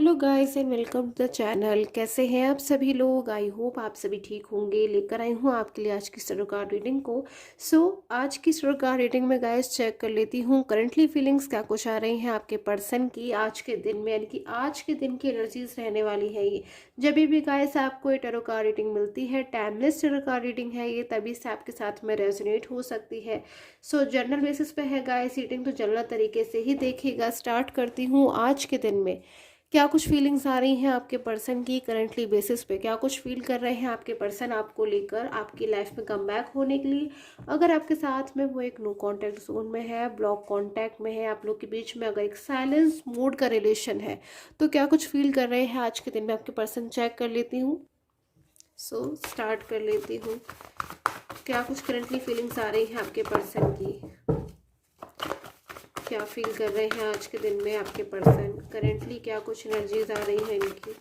Hello guys and welcome to the channel. कैसे हैं आप सभी लोग? आई होप आप सभी ठीक होंगे। लेकर आई हूँ आपके लिए आज की स्टार कार्ड रीडिंग को। आज की स्टार कार्ड रीडिंग में गाइस चेक कर लेती हूँ करंटली फीलिंग्स क्या कुछ आ रही हैं आपके पर्सन की आज के दिन में, यानी कि आज के दिन की एनर्जीज रहने वाली है ये। जब भी गाइस आपको ये टैरो कार्ड रीडिंग मिलती है, टाइमलेस टैरो कार्ड रीडिंग है ये, तभी से आपके साथ में रेजोनेट हो सकती है। जनरल बेसिस पे है गाइस रीडिंग, तो जनरल तरीके से ही देखिएगा। स्टार्ट करती हूँ आज के दिन में क्या कुछ फीलिंग्स आ रही हैं आपके पर्सन की करंटली बेसिस पे, क्या कुछ फील कर रहे हैं आपके पर्सन आपको लेकर आपकी लाइफ में कम बैक होने के लिए। अगर आपके साथ में वो एक नो कांटेक्ट जोन में है, ब्लॉक कांटेक्ट में है, आप लोग के बीच में अगर एक साइलेंस मोड का रिलेशन है, तो क्या कुछ फील कर रहे हैं आज के दिन में आपके पर्सन। चेक कर लेती हूँ। स्टार्ट कर लेती हूँ। क्या कुछ करंटली फीलिंग्स आ रही हैं आपके पर्सन की, क्या फील कर रहे हैं आज के दिन में आपके पर्सन करेंटली, क्या कुछ एनर्जीज आ रही हैं इनकी।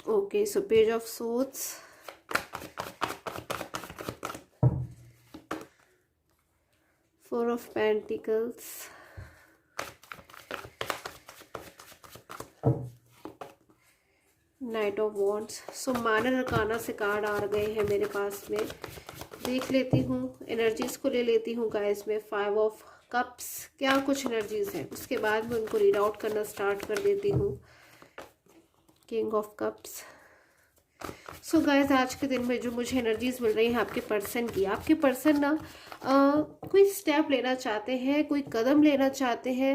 Okay, so page of swords, four of pentacles, night of wands. Minor arcana से कार्ड आ गए हैं मेरे पास में। देख लेती हूँ एनर्जीज को, ले लेती हूँ गाइस में। फाइव ऑफ कप्स, क्या कुछ एनर्जीज है, उसके बाद में उनको रीड आउट करना स्टार्ट कर देती हूँ। King of cups. गाइस आज के दिन में जो मुझे एनर्जीज मिल रही हैं आपके पर्सन की, आपके पर्सन ना कोई स्टेप लेना चाहते हैं, कोई कदम लेना चाहते हैं।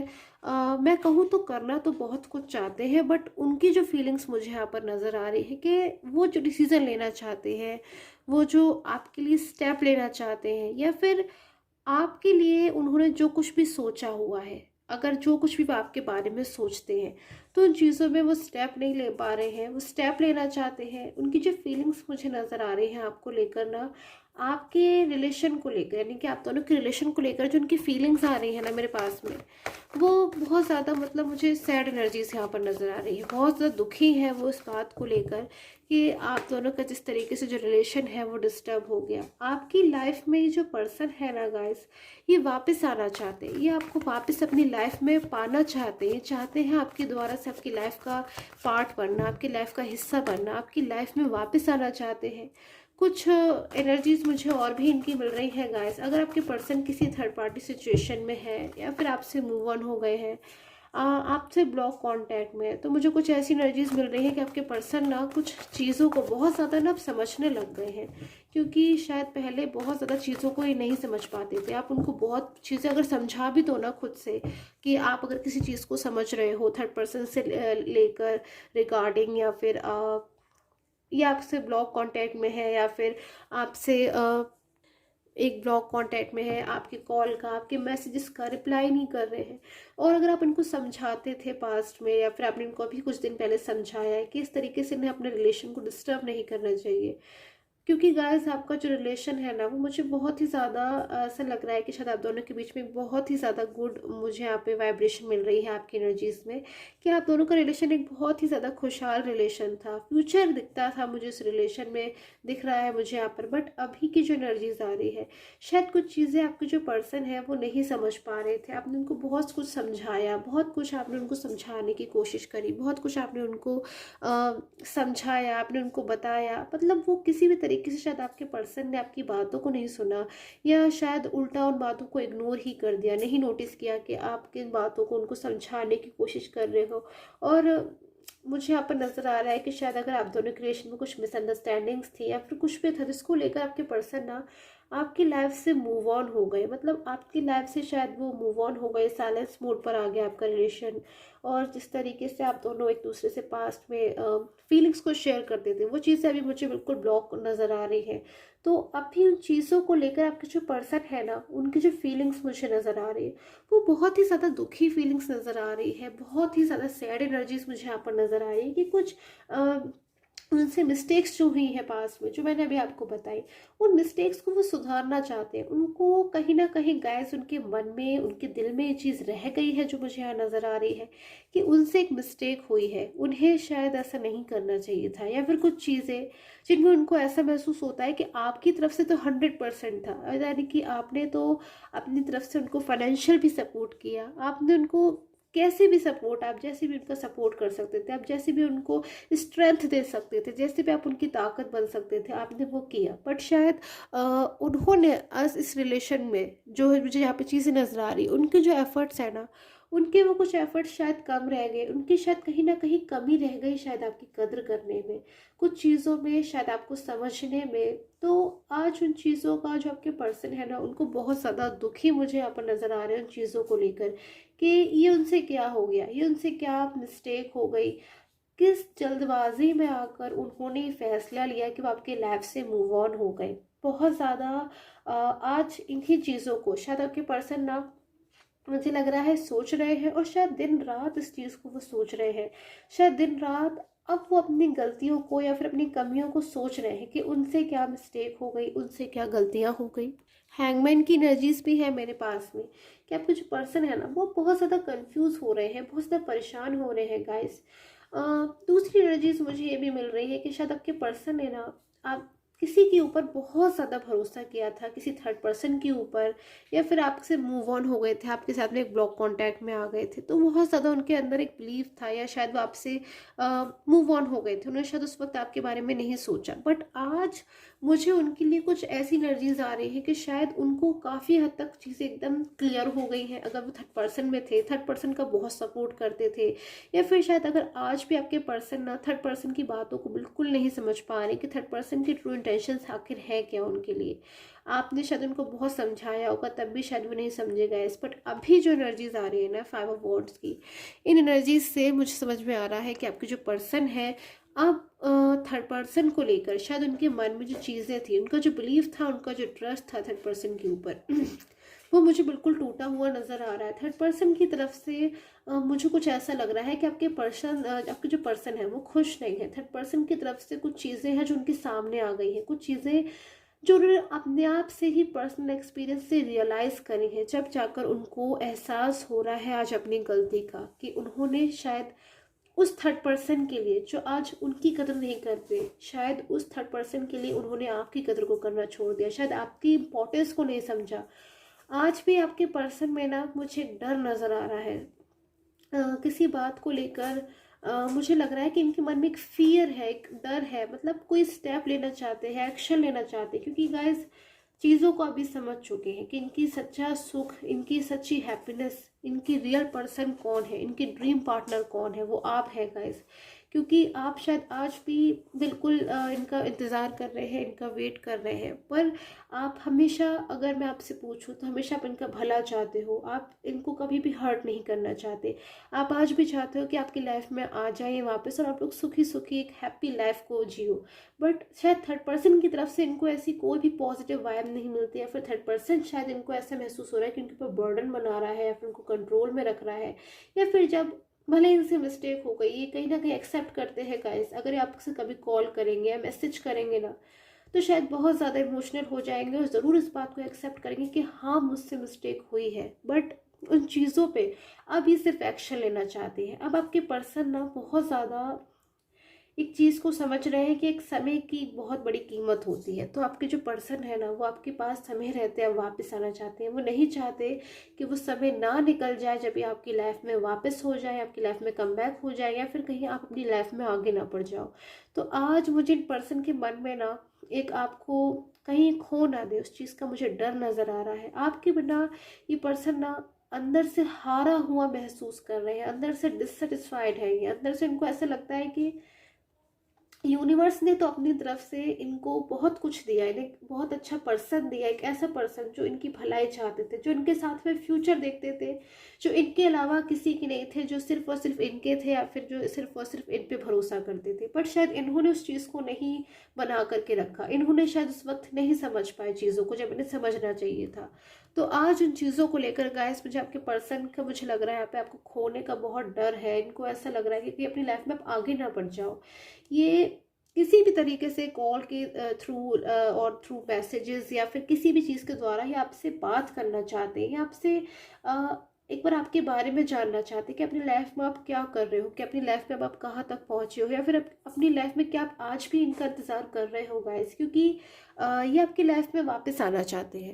मैं कहूँ तो करना तो बहुत कुछ चाहते हैं, बट उनकी जो फीलिंग्स मुझे यहाँ पर नज़र आ रही है कि वो जो डिसीज़न लेना चाहते हैं, वो जो आपके लिए स्टेप लेना चाहते हैं, या फिर आपके लिए उन्होंने जो कुछ भी सोचा हुआ है, अगर जो कुछ भी वो आपके बारे में सोचते हैं, तो उन चीज़ों में वो स्टेप नहीं ले पा रहे हैं, वो स्टेप लेना चाहते हैं। उनकी जो फीलिंग्स मुझे नज़र आ रही हैं आपको लेकर ना, आपके रिलेशन को लेकर, यानी कि आप दोनों के रिलेशन को लेकर जो उनकी फीलिंग्स आ रही है ना मेरे पास में, वो बहुत ज़्यादा, मतलब मुझे सैड एनर्जीज यहाँ पर नज़र आ रही है। बहुत ज़्यादा दुखी है वो इस बात को लेकर कि आप दोनों का जिस तरीके से जो रिलेशन है वो डिस्टर्ब हो गया। आपकी लाइफ में ये जो पर्सन है ना गाइस, ये वापस आना चाहते हैं, ये आपको वापस अपनी लाइफ में पाना चाहते हैं, चाहते हैं आपके द्वारा से आपकी लाइफ का पार्ट बनना, आपकी लाइफ का हिस्सा बनना, आपकी लाइफ में वापस आना चाहते हैं। कुछ एनर्जीज मुझे और भी इनकी मिल रही है गाइस। अगर आपके पर्सन किसी थर्ड पार्टी सिचुएशन में है, या फिर आपसे मूव ऑन हो गए हैं, आपसे ब्लॉक कांटेक्ट में है, तो मुझे कुछ ऐसी एनर्जीज मिल रही है कि आपके पर्सन ना कुछ चीज़ों को बहुत ज़्यादा ना समझने लग गए हैं। क्योंकि शायद पहले बहुत ज़्यादा चीज़ों को ये नहीं समझ पाते थे। आप उनको बहुत चीज़ें अगर समझा भी दो ना खुद से, कि आप अगर किसी चीज़ को समझ रहे हो थर्ड पर्सन से लेकर रिगार्डिंग, या फिर ये आपसे ब्लॉक कांटेक्ट में है, या फिर आपसे एक ब्लॉक कांटेक्ट में है, आपकी कॉल का, आपके मैसेजेस का रिप्लाई नहीं कर रहे हैं। और अगर आप इनको समझाते थे पास्ट में, या फिर आपने इनको अभी कुछ दिन पहले समझाया है कि इस तरीके से इन्हें अपने रिलेशन को डिस्टर्ब नहीं करना चाहिए, क्योंकि गाइस आपका जो रिलेशन है ना, वो मुझे बहुत ही ज़्यादा ऐसा लग रहा है कि शायद आप दोनों के बीच में बहुत ही ज़्यादा गुड मुझे यहाँ पे वाइब्रेशन मिल रही है आपकी एनर्जीज में, कि आप दोनों का रिलेशन एक बहुत ही ज़्यादा खुशहाल रिलेशन था। फ्यूचर दिखता था मुझे इस रिलेशन में, दिख रहा है मुझे यहाँ पर। बट अभी की जो एनर्जीज आ रही है, शायद कुछ चीज़ें आपके जो पर्सन है वो नहीं समझ पा रहे थे। आपने उनको बहुत कुछ समझाया, बहुत कुछ आपने उनको समझाने की कोशिश करी, बहुत कुछ आपने उनको समझाया, आपने उनको बताया, मतलब वो किसी भी तरीके से शायद आपके पर्सन ने आपकी बातों को नहीं सुना, या शायद उल्टा उन बातों को इग्नोर ही कर दिया, नहीं नोटिस किया कि आप किन बातों को उनको समझाने की कोशिश कर रहे हो। और मुझे यहाँ पर नज़र आ रहा है कि शायद अगर आप दोनों के रिलेशन में कुछ मिसअंडरस्टैंडिंग्स थी, या फिर कुछ भी था जिसको लेकर आपके पर्सन ना आपकी लाइफ से मूव ऑन हो गए, मतलब आपकी लाइफ से शायद वो मूव ऑन हो गए, साइलेंस मोड पर आ गया आपका रिलेशन। और जिस तरीके से आप दोनों एक दूसरे से पास्ट में फीलिंग्स को शेयर करते थे, वो चीज़ें अभी मुझे बिल्कुल ब्लॉक नज़र आ रही हैं। तो अभी उन चीज़ों को लेकर आपके जो पर्सन है ना, उनकी जो फीलिंग्स मुझे नज़र आ रही है, वो बहुत ही ज़्यादा दुखी फीलिंग्स नज़र आ रही है, बहुत ही ज़्यादा सैड एनर्जीज मुझे यहाँ पर नज़र आ रही है कि कुछ उनसे मिस्टेक्स जो हुई है पास में, जो मैंने अभी आपको बताई, उन मिस्टेक्स को वो सुधारना चाहते हैं। उनको कहीं ना कहीं गाइस उनके मन में, उनके दिल में ये चीज़ रह गई है, जो मुझे यहाँ नज़र आ रही है कि उनसे एक मिस्टेक हुई है, उन्हें शायद ऐसा नहीं करना चाहिए था। या फिर कुछ चीज़ें जिनमें उनको ऐसा महसूस होता है कि आपकी तरफ से तो 100% था, यानी कि आपने तो अपनी तरफ से उनको फाइनेंशियल भी सपोर्ट किया, आपने उनको कैसे भी सपोर्ट, आप जैसे भी उनका सपोर्ट कर सकते थे, आप जैसे भी उनको स्ट्रेंथ दे सकते थे, जैसे भी आप उनकी ताकत बन सकते थे, आपने वो किया। बट शायद उन्होंने आज इस रिलेशन में जो है, मुझे यहाँ पे चीज़ें नज़र आ रही, उनके जो एफर्ट्स है ना, उनके वो कुछ एफर्ट्स शायद कम रह गए, उनकी शायद कहीं ना कहीं कमी रह गई शायद आपकी कद्र करने में, कुछ चीज़ों में, शायद आपको समझने में। तो आज उन चीज़ों का, जो आपके पर्सन है ना, उनको बहुत ज़्यादा दुखी मुझे यहाँ पर नज़र आ रहे हैं उन चीज़ों को लेकर कि ये उनसे क्या हो गया, ये उनसे क्या मिस्टेक हो गई, किस जल्दबाजी में आकर उन्होंने ये फैसला लिया कि वो आपके लाइफ से मूव ऑन हो गए। बहुत ज़्यादा आज इन्हीं चीज़ों को शायद आपके पर्सन ना, मुझे लग रहा है सोच रहे हैं, और शायद दिन रात इस चीज़ को वो सोच रहे हैं, शायद दिन रात अब वो अपनी गलतियों को या फिर अपनी कमियों को सोच रहे हैं कि उनसे क्या मिस्टेक हो गई, उनसे क्या गलतियां हो गई। हैंगमैन की एनर्जीज भी है मेरे पास में कि आपके जो पर्सन है ना, वो बहुत ज़्यादा कंफ्यूज हो रहे हैं, बहुत ज़्यादा परेशान हो रहे हैं गाइस। दूसरी एनर्जीज मुझे ये भी मिल रही है कि शायद आपके पर्सन ने ना, आप किसी के ऊपर बहुत ज़्यादा भरोसा किया था, किसी थर्ड पर्सन के ऊपर, या फिर आपसे मूव ऑन हो गए थे, आपके साथ में एक ब्लॉक कांटेक्ट में आ गए थे, तो बहुत ज़्यादा उनके अंदर एक बिलीफ था, या शायद वो आपसे मूव ऑन हो गए थे, उन्होंने शायद उस वक्त आपके बारे में नहीं सोचा। बट आज मुझे उनके लिए कुछ ऐसी एनर्जीज आ रही है कि शायद उनको काफ़ी हद तक चीज़ें एकदम क्लियर हो गई हैं। अगर वो थर्ड पर्सन में थे, थर्ड पर्सन का बहुत सपोर्ट करते थे, या फिर शायद अगर आज भी आपके पर्सन ना थर्ड पर्सन की बातों को बिल्कुल नहीं समझ पा रहे कि थर्ड पर्सन की ट्रू इंटेंशंस आखिर है क्या उनके लिए, आपने शायद उनको बहुत समझाया होगा, तब भी शायद वो नहीं समझेगा इस। बट अभी जो एनर्जीज आ रही है ना 5 ऑफ वॉन्ड्स की, इन एनर्जीज से मुझे समझ में आ रहा है कि आपके जो पर्सन है, अब थर्ड पर्सन को लेकर शायद उनके मन में जो चीज़ें थी, उनका जो बिलीव था, उनका जो ट्रस्ट था थर्ड पर्सन के ऊपर वो मुझे बिल्कुल टूटा हुआ नज़र आ रहा है। थर्ड पर्सन की तरफ से मुझे कुछ ऐसा लग रहा है कि आपके पर्सन, आपके जो पर्सन है वो खुश नहीं है। थर्ड पर्सन की तरफ से कुछ चीज़ें हैं जो उनके सामने आ गई हैं, कुछ चीज़ें जो उन्होंने अपने आप से ही पर्सनल एक्सपीरियंस से रियलाइज़ करी है, जब जाकर उनको एहसास हो रहा है आज अपनी गलती का, कि उन्होंने शायद उस थर्ड पर्सन के लिए जो आज उनकी कदर नहीं करते, शायद उस थर्ड पर्सन के लिए उन्होंने आपकी कदर को करना छोड़ दिया, शायद आपकी इम्पोर्टेंस को नहीं समझा। आज भी आपके पर्सन में ना मुझे एक डर नज़र आ रहा है, किसी बात को लेकर। मुझे लग रहा है कि इनके मन में एक फियर है, एक डर है, मतलब कोई स्टेप लेना चाहते हैं, एक्शन लेना चाहते हैं, क्योंकि गाइस चीज़ों को अभी समझ चुके हैं कि इनकी सच्चा सुख, इनकी सच्ची हैप्पीनेस, इनकी रियल पर्सन कौन है, इनकी ड्रीम पार्टनर कौन है, वो आप है गाइस। क्योंकि आप शायद आज भी बिल्कुल इनका इंतज़ार कर रहे हैं, इनका वेट कर रहे हैं, पर आप हमेशा, अगर मैं आपसे पूछूं तो हमेशा आप इनका भला चाहते हो, आप इनको कभी भी हर्ट नहीं करना चाहते। आप आज भी चाहते हो कि आपकी लाइफ में आ जाए वापस और आप लोग सुखी सुखी एक हैप्पी लाइफ को जियो। बट शायद थर्ड पर्सन की तरफ से इनको ऐसी कोई भी पॉजिटिव वाइब नहीं मिलती, या फिर थर्ड पर्सन शायद इनको ऐसा महसूस हो रहा है कि उनके ऊपर बर्डन बना रहा है, या फिर उनको कंट्रोल में रख रहा है, या फिर जब भले इनसे मिस्टेक हो गई, ये कहीं ना कहीं एक्सेप्ट करते हैं गाइस। अगर ये आपसे कभी कॉल करेंगे या मैसेज करेंगे ना, तो शायद बहुत ज़्यादा इमोशनल हो जाएंगे और ज़रूर इस बात को एक्सेप्ट करेंगे कि हाँ मुझसे मिस्टेक हुई है। बट उन चीज़ों पे अब ये सिर्फ एक्शन लेना चाहते हैं। अब आपके पर्सन ना बहुत ज़्यादा एक चीज़ को समझ रहे हैं कि एक समय की बहुत बड़ी कीमत होती है। तो आपके जो पर्सन है ना, वो आपके पास समय रहते हैं वापस आना चाहते हैं। वो नहीं चाहते कि वो समय ना निकल जाए जब ये आपकी लाइफ में वापस हो जाए, आपकी लाइफ में कम बैक हो जाए, या फिर कहीं आप अपनी लाइफ में आगे ना बढ़ जाओ। तो आज मुझे इन पर्सन के मन में ना एक आपको कहीं खो ना दे, उस चीज़ का मुझे डर नज़र आ रहा है। आपके बिना ये पर्सन ना अंदर से हारा हुआ महसूस कर रहे हैं, अंदर से डिससेटिस्फाइड है ये, अंदर से इनको ऐसा लगता है कि यूनिवर्स ने तो अपनी तरफ से इनको बहुत कुछ दिया है, एक बहुत अच्छा पर्सन दिया, एक ऐसा पर्सन जो इनकी भलाई चाहते थे, जो इनके साथ में फ्यूचर देखते थे, जो इनके अलावा किसी के नहीं थे, जो सिर्फ और सिर्फ इनके थे, या फिर जो सिर्फ और सिर्फ इन पे भरोसा करते थे। बट शायद इन्होंने उस चीज़ को नहीं बना करके रखा, इन्होंने शायद उस वक्त नहीं समझ पाए चीज़ों को जब इन्हें समझना चाहिए था। तो आज उन चीज़ों को लेकर गाइस, मुझे आपके पर्सन का मुझे लग रहा है यहाँ पे आपको खोने का बहुत डर है। इनको ऐसा लग रहा है कि अपनी लाइफ में आप आगे ना बढ़ जाओ। ये किसी भी तरीके से कॉल के थ्रू और थ्रू मैसेजेस या फिर किसी भी चीज़ के द्वारा ये आपसे बात करना चाहते हैं, या आपसे एक बार आपके बारे में जानना चाहते हैं कि अपनी लाइफ में आप क्या कर रहे हो, कि अपनी लाइफ में अब आप कहाँ तक पहुँचे हो, या फिर अपनी लाइफ में क्या आप आज भी इनका इंतज़ार कर रहे हो गाइस, क्योंकि ये आपकी लाइफ में वापस आना चाहते हैं।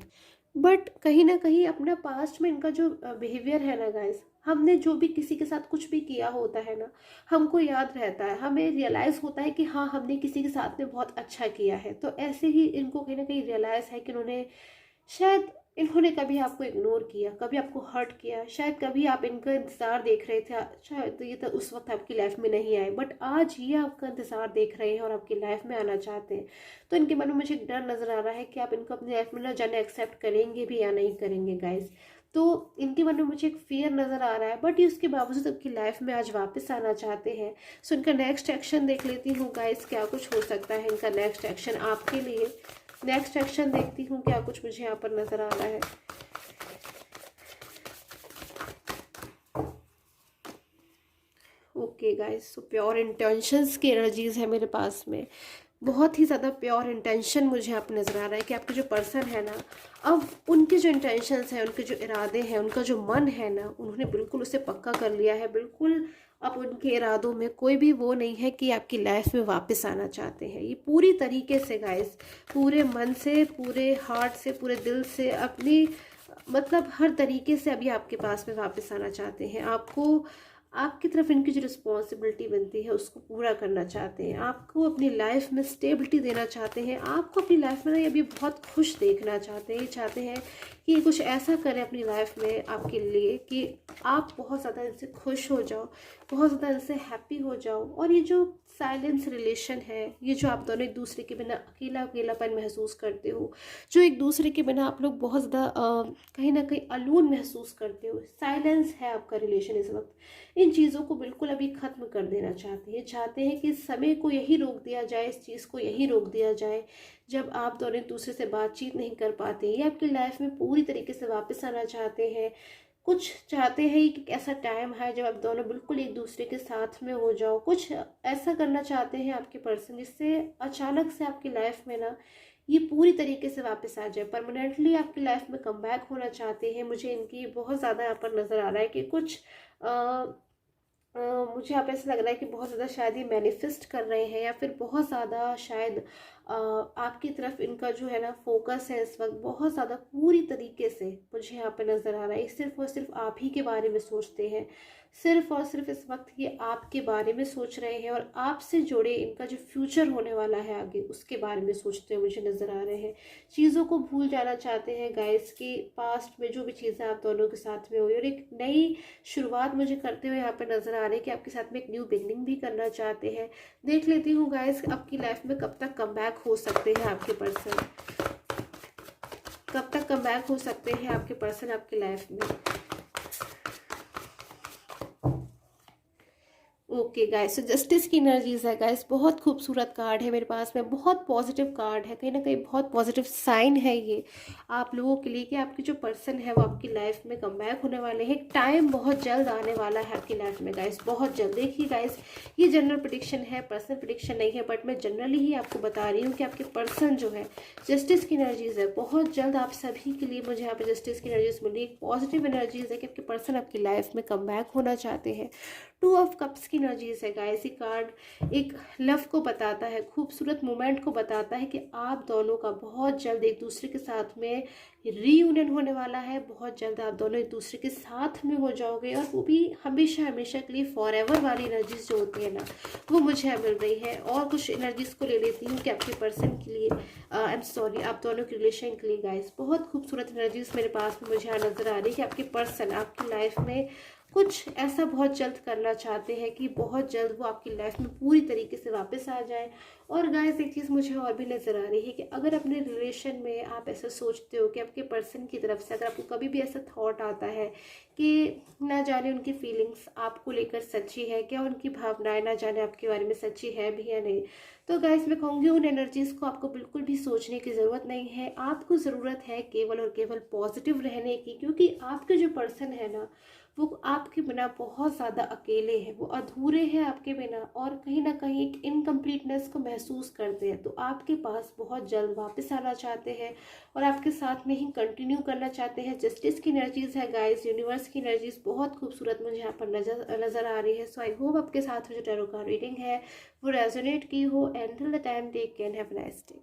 बट कहीं ना कहीं अपना पास्ट में इनका जो बिहेवियर है ना गाइस, हमने जो भी किसी के साथ कुछ भी किया होता है ना, हमको याद रहता है, हमें रियलाइज़ होता है कि हाँ हमने किसी के साथ में बहुत अच्छा किया है। तो ऐसे ही इनको कहीं ना कहीं रियलाइज़ है कि शायद इन्होंने कभी आपको इग्नोर किया, कभी आपको हर्ट किया, शायद कभी आप इनका इंतज़ार देख रहे थे, शायद ये तो उस वक्त आपकी लाइफ में नहीं आए, बट आज ये आपका इंतज़ार देख रहे हैं और आपकी लाइफ में आना चाहते हैं। तो इनके मन में मुझे एक डर नज़र आ रहा है कि आप इनको अपनी लाइफ में ना जाने एक्सेप्ट करेंगे भी या नहीं करेंगे गाइज। तो इनके मन में मुझे एक फियर नज़र आ रहा है, बट ये उसके बावजूद आपकी लाइफ में आज वापस आना चाहते हैं। सो इनका नेक्स्ट एक्शन देख लेती हूँ गाइज, क्या कुछ हो सकता है इनका नेक्स्ट एक्शन आपके लिए। नेक्स्ट एक्शन देखती हूँ क्या कुछ मुझे यहाँ पर नजर आ रहा है। Okay guys, so pure intentions की एनर्जीज है मेरे पास में, बहुत ही ज़्यादा प्योर इंटेंशन मुझे यहाँ पर नज़र आ रहा है कि आपके जो पर्सन है ना, अब उनके जो इंटेंशंस हैं, उनके जो इरादे हैं, उनका जो मन है ना, उन्होंने बिल्कुल उसे पक्का कर लिया है। बिल्कुल अब उनके इरादों में कोई भी वो नहीं है कि आपकी लाइफ में वापस आना चाहते हैं। ये पूरी तरीके से गाइस, पूरे मन से, पूरे हार्ट से, पूरे दिल से, अपनी मतलब हर तरीके से अभी आपके पास में वापस आना चाहते हैं। आपको आपकी तरफ इनकी जो रिस्पॉन्सिबिलिटी बनती है उसको पूरा करना चाहते हैं, आपको अपनी लाइफ में स्टेबिलिटी देना चाहते हैं, आपको अपनी लाइफ में ना अभी बहुत खुश देखना चाहते हैं। ये चाहते हैं कि कुछ ऐसा करें अपनी लाइफ में आपके लिए कि आप बहुत ज़्यादा इनसे खुश हो जाओ, बहुत ज़्यादा इनसे हैप्पी हो जाओ। और ये जो साइलेंस रिलेशन है, ये जो आप दोनों एक दूसरे के बिना अकेला अकेलापन महसूस करते हो, जो एक दूसरे के बिना आप लोग बहुत ज़्यादा कहीं ना कहीं अलोन महसूस करते हो, साइलेंस है आपका रिलेशन इस वक्त, इन चीज़ों को बिल्कुल अभी ख़त्म कर देना चाहते हैं। चाहते हैं कि इस समय को यही रोक दिया जाए, इस चीज़ को यही रोक दिया जाए जब आप दोनों एक दूसरे से बातचीत नहीं कर पाते। ये आपकी लाइफ में पूरी तरीके से वापस आना चाहते हैं। कुछ चाहते हैं कि ऐसा टाइम है जब आप दोनों बिल्कुल एक दूसरे के साथ में हो जाओ। कुछ ऐसा करना चाहते हैं आपके पर्सन जिससे अचानक से आपकी लाइफ में ना ये पूरी तरीके से वापस आ जाए, परमानेंटली आपकी लाइफ में कम बैक होना चाहते हैं। मुझे इनकी बहुत ज़्यादा यहाँ पर नज़र आ रहा है कि कुछ मुझे यहाँ पे ऐसा लग रहा है कि बहुत ज़्यादा शायद ये मैनिफेस्ट कर रहे हैं, या फिर बहुत ज़्यादा शायद आपकी तरफ इनका जो है ना फोकस है इस वक्त बहुत ज़्यादा पूरी तरीके से मुझे यहाँ पे नज़र आ रहा है। सिर्फ और सिर्फ आप ही के बारे में सोचते हैं, सिर्फ और सिर्फ इस वक्त ये आपके बारे में सोच रहे हैं, और आपसे जुड़े इनका जो फ्यूचर होने वाला है आगे उसके बारे में सोचते हुए मुझे नज़र आ रहे हैं। चीज़ों को भूल जाना चाहते हैं गाइस कि पास्ट में जो भी चीज़ें आप दोनों के साथ में हुई, और एक नई शुरुआत मुझे करते हुए यहाँ पे नज़र आ रही है कि आपके साथ में एक न्यू बिगनिंग भी करना चाहते हैं। देख लेती हूँ गाइस आपकी लाइफ में कब तक कम हो सकते हैं आपके पर्सन, कब तक कम हो सकते हैं आपके पर्सन आपकी लाइफ में। ओके गाइस, सो जस्टिस की एनर्जीज है गाइस, बहुत खूबसूरत कार्ड है मेरे पास में, बहुत पॉजिटिव कार्ड है, कहीं ना कहीं बहुत पॉजिटिव साइन है ये आप लोगों के लिए कि आपके जो पर्सन है वो आपकी लाइफ में कम बैक होने वाले हैं। टाइम बहुत जल्द आने वाला है आपकी लाइफ में गाइस, बहुत जल्द। देखिए गाइस, ये जनरल प्रेडिक्शन है, पर्सनल प्रेडिक्शन नहीं है, बट मैं जनरली ही आपको बता रही हूँ कि आपके पर्सन जो है जस्टिस की एनर्जीज है, बहुत जल्द आप सभी के लिए मुझे यहाँ पे जस्टिस की एनर्जीज मिली। एक पॉजिटिव एनर्जीज है कि आपके पर्सन आपकी लाइफ में कम बैक होना चाहते हैं। 2 ऑफ कप्स की एनर्जीज है गाइस, ये कार्ड एक लव को बताता है, खूबसूरत मोमेंट को बताता है कि आप दोनों का बहुत जल्द एक दूसरे के साथ में रीयूनियन होने वाला है। बहुत जल्द आप दोनों एक दूसरे के साथ में हो जाओगे, और वो भी हमेशा हमेशा के लिए फॉर एवर वाली एनर्जीज जो होती है ना, वो मुझे यहाँ मिल रही है। और कुछ एनर्जीज को ले लेती हूँ कि आपके पर्सन के लिए आई एम सॉरी आप दोनों के रिलेशन के लिए गाइस, बहुत खूबसूरत एनर्जीज मेरे पास में मुझे यहाँ नजर आ रही है कि आपके पर्सन आपकी लाइफ में कुछ ऐसा बहुत जल्द करना चाहते हैं कि बहुत जल्द वो आपकी लाइफ में पूरी तरीके से वापस आ जाए। और गाइस, एक चीज़ मुझे और भी नज़र आ रही है कि अगर अपने रिलेशन में आप ऐसा सोचते हो कि आपके पर्सन की तरफ से अगर आपको कभी भी ऐसा थॉट आता है कि ना जाने उनकी फीलिंग्स आपको लेकर सच्ची है क्या, उनकी भावनाएं ना जाने आपके बारे में सच्ची है भी या नहीं, तो गाइस मैं कहूँगी उन एनर्जीज़ को आपको बिल्कुल भी सोचने की ज़रूरत नहीं है। आपको ज़रूरत है केवल और केवल पॉजिटिव रहने की, क्योंकि आपके जो पर्सन है ना वो आपके बिना बहुत ज़्यादा अकेले हैं, वो अधूरे हैं आपके बिना, और कहीं ना कहीं एक इनकम्प्लीटनेस को महसूस करते हैं। तो आपके पास बहुत जल्द वापस आना चाहते हैं और आपके साथ में ही कंटिन्यू करना चाहते हैं। जस्टिस की एनर्जीज़ है गाइस, यूनिवर्स की एनर्जीज़ बहुत खूबसूरत मुझे यहाँ पर नज़र आ रही है। सो आई होप आपके साथ जो टैरो का रीडिंग है वो रेजोनेट की हो। And till the time take care, have a nice day.